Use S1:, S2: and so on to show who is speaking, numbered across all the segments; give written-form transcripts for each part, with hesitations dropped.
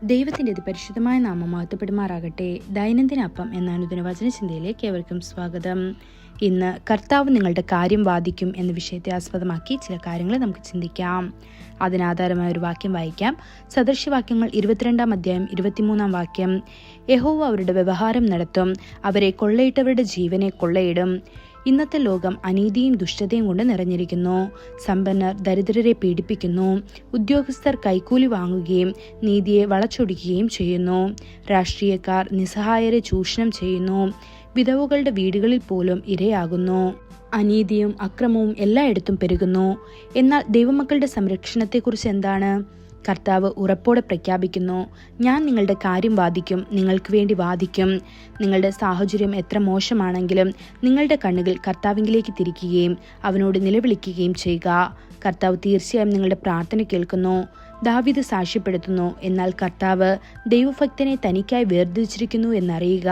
S1: ദൈവത്തിൻ്റെ അതിപരിശുദ്ധമായ നാമം മഹത്വപ്പെടുമാറാകട്ടെ. ദൈനംദിന അപ്പം എന്ന അനുദിന വചനചിന്തയിലേക്ക് ഏവർക്കും സ്വാഗതം. ഇന്ന് കർത്താവ് നിങ്ങളുടെ കാര്യം വാദിക്കും എന്ന വിഷയത്തെ ആസ്പദമാക്കി ചില കാര്യങ്ങൾ നമുക്ക് ചിന്തിക്കാം. അതിനാധാരമായ ഒരു വാക്യം വായിക്കാം. സദൃശ്യവാക്യങ്ങൾ 22 അധ്യായം 23 വാക്യം. യഹോവ അവരുടെ വ്യവഹാരം നടത്തും, അവരെ കൊള്ളയിട്ടവരുടെ ജീവനെ കൊള്ളയിടും. ഇന്നത്തെ ലോകം അനീതിയും ദുഷ്ടതയും കൊണ്ട് നിറഞ്ഞിരിക്കുന്നു. സമ്പന്നർ ദരിദ്രരെ പീഡിപ്പിക്കുന്നു. ഉദ്യോഗസ്ഥർ കൈക്കൂലി വാങ്ങുകയും നീതിയെ വളച്ചൊടിക്കുകയും ചെയ്യുന്നു. രാഷ്ട്രീയക്കാർ നിസ്സഹായരെ ചൂഷണം ചെയ്യുന്നു. വിധവകളുടെ വീടുകളിൽ പോലും ഇരയാകുന്നു. അനീതിയും അക്രമവും എല്ലായിടത്തും പെരുകുന്നു. എന്നാൽ ദൈവമക്കളുടെ സംരക്ഷണത്തെക്കുറിച്ച് എന്താണ്? കർത്താവ് ഉറപ്പോടെ പ്രഖ്യാപിക്കുന്നു, ഞാൻ നിങ്ങളുടെ കാര്യം വാദിക്കും, നിങ്ങൾക്ക് വേണ്ടി വാദിക്കും. നിങ്ങളുടെ സാഹചര്യം എത്ര മോശമാണെങ്കിലും നിങ്ങളുടെ കണ്ണുകൾ കർത്താവിലേക്ക് തിരിക്കുകയും അവനോട് നിലവിളിക്കുകയും ചെയ്യുക. കർത്താവ് തീർച്ചയായും നിങ്ങളുടെ പ്രാർത്ഥന കേൾക്കുന്നു. ദാവീദ് സാക്ഷ്യപ്പെടുത്തുന്നു, എന്നാൽ കർത്താവ് ദൈവഭക്തനെ തനിക്കായി വേർതിരിച്ചിരിക്കുന്നു എന്നറിയുക.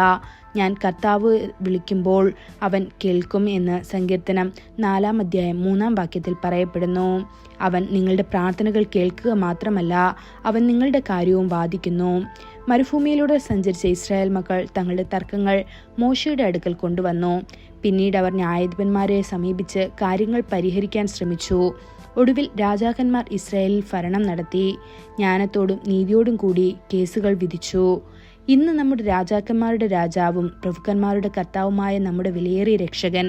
S1: ഞാൻ കർത്താവ് വിളിക്കുമ്പോൾ അവൻ കേൾക്കും എന്ന് സങ്കീർത്തനം 4 അധ്യായം 3 വാക്യത്തിൽ പറയപ്പെടുന്നു. അവൻ നിങ്ങളുടെ പ്രാർത്ഥനകൾ കേൾക്കുക മാത്രമല്ല, അവൻ നിങ്ങളുടെ കാര്യവും വാദിക്കുന്നു. മരുഭൂമിയിലൂടെ സഞ്ചരിച്ച ഇസ്രായേൽ മക്കൾ തങ്ങളുടെ തർക്കങ്ങൾ മോശയുടെ അടുക്കൽ കൊണ്ടുവന്നു. പിന്നീട് അവർ ന്യായാധിപന്മാരെ സമീപിച്ച് കാര്യങ്ങൾ പരിഹരിക്കാൻ ശ്രമിച്ചു. ഒടുവിൽ രാജാക്കന്മാർ ഇസ്രായേലിൽ ഭരണം നടത്തി. ജ്ഞാനത്തോടും നീതിയോടും കൂടി കേസുകൾ വിധിച്ചു. ഇന്ന് നമ്മുടെ രാജാക്കന്മാരുടെ രാജാവും പ്രഭുക്കന്മാരുടെ കർത്താവുമായ നമ്മുടെ വിലയേറിയ രക്ഷകൻ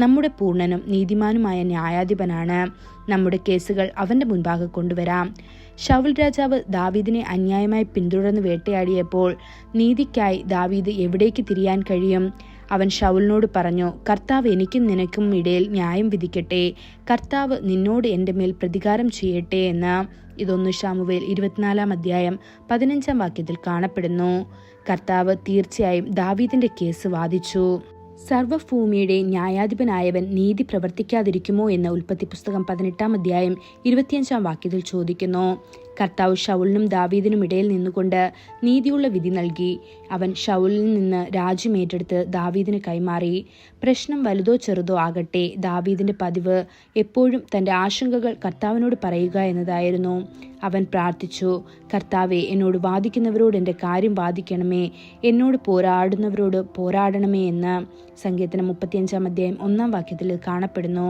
S1: നമ്മുടെ പൂർണ്ണനും നീതിമാനുമായ ന്യായാധിപനാണ്. നമ്മുടെ കേസുകൾ അവന്റെ മുൻപാകെ കൊണ്ടുവരാം. ശൗൽ രാജാവ് ദാവീദിനെ അന്യായമായി പിന്തുടർന്ന് വേട്ടയാടിയപ്പോൾ നീതിക്കായി ദാവീദ് എവിടേക്ക് തിരിയാൻ കഴിയും? അവൻ ശൗലിനോട് പറഞ്ഞു, കർത്താവ് എനിക്കും നിനക്കും ഇടയിൽ ന്യായം വിധിക്കട്ടെ. കർത്താവ് നിന്നോട് എൻ്റെ മേൽ പ്രതികാരം ചെയ്യട്ടെ എന്ന്. ഇതൊന്ന് ശമൂവേൽ 24 അധ്യായം 15 വാക്യത്തിൽ കാണപ്പെടുന്നു. കർത്താവ് തീർച്ചയായും ദാവീദിന്റെ കേസ് വാദിച്ചു. സർവ്വഭൂമിയുടെ ന്യായാധിപനായവൻ നീതി പ്രവർത്തിക്കാതിരിക്കുമോ എന്ന് ഉൽപ്പത്തി പുസ്തകം 18 അധ്യായം 25 വാക്യത്തിൽ ചോദിക്കുന്നു. കർത്താവ് ശൗലിനും ദാവീദിനും ഇടയിൽ നിന്നുകൊണ്ട് നീതിയുള്ള വിധി നൽകി. അവൻ ശൗലിൽ നിന്ന് രാജ്യം ഏറ്റെടുത്ത് ദാവീദിന് കൈമാറി. പ്രശ്നം വലുതോ ചെറുതോ ആകട്ടെ, ദാവീദിന്റെ പതിവ് എപ്പോഴും തന്റെ ആശങ്കകൾ കർത്താവിനോട് പറയുക എന്നതായിരുന്നു. അവൻ പ്രാർത്ഥിച്ചു, കർത്താവെ, എന്നോട് വാദിക്കുന്നവരോട് എൻ്റെ കാര്യം വാദിക്കണമേ, എന്നോട് പോരാടുന്നവരോട് പോരാടണമേ എന്ന് സങ്കീർത്തനം 35 അധ്യായം 1 വാക്യത്തിൽ കാണപ്പെടുന്നു.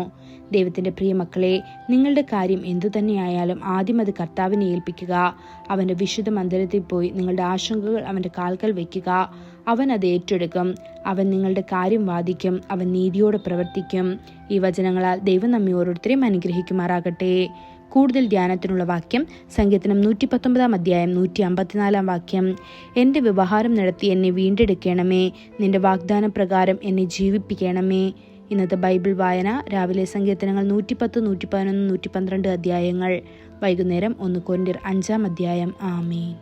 S1: ദൈവത്തിന്റെ പ്രിയ മക്കളെ, നിങ്ങളുടെ കാര്യം എന്തു തന്നെയായാലും ആദ്യം അത് കർത്താവിനെ ഏൽപ്പിക്കുക. അവന്റെ വിശുദ്ധ മന്ദിരത്തിൽ പോയി നിങ്ങളുടെ ആശങ്കകൾ അവന്റെ കാൽക്കൽ വയ്ക്കുക. അവൻ അത് ഏറ്റെടുക്കും. അവൻ നിങ്ങളുടെ കാര്യം വാദിക്കും. അവൻ നീതിയോടെ പ്രവർത്തിക്കും. ഈ വചനങ്ങളാൽ ദൈവം നമ്മെ ഓരോരുത്തരെയും അനുഗ്രഹിക്കുമാറാകട്ടെ. കൂടുതൽ ധ്യാനത്തിനുള്ള വാക്യം സങ്കീർത്തനം 119 അധ്യായം 154 വാക്യം. എൻ്റെ വ്യവഹാരം നടത്തി എന്നെ വീണ്ടെടുക്കണമേ, നിന്റെ വാഗ്ദാന പ്രകാരം എന്നെ ജീവിപ്പിക്കണമേ. ഇന്നത്തെ ബൈബിൾ വായന രാവിലെ സങ്കീർത്തനങ്ങൾ 110, 111, 112 അധ്യായങ്ങൾ. വൈകുന്നേരം 1 കൊരിന്ത്യർ 5 അധ്യായം. ആമേൻ.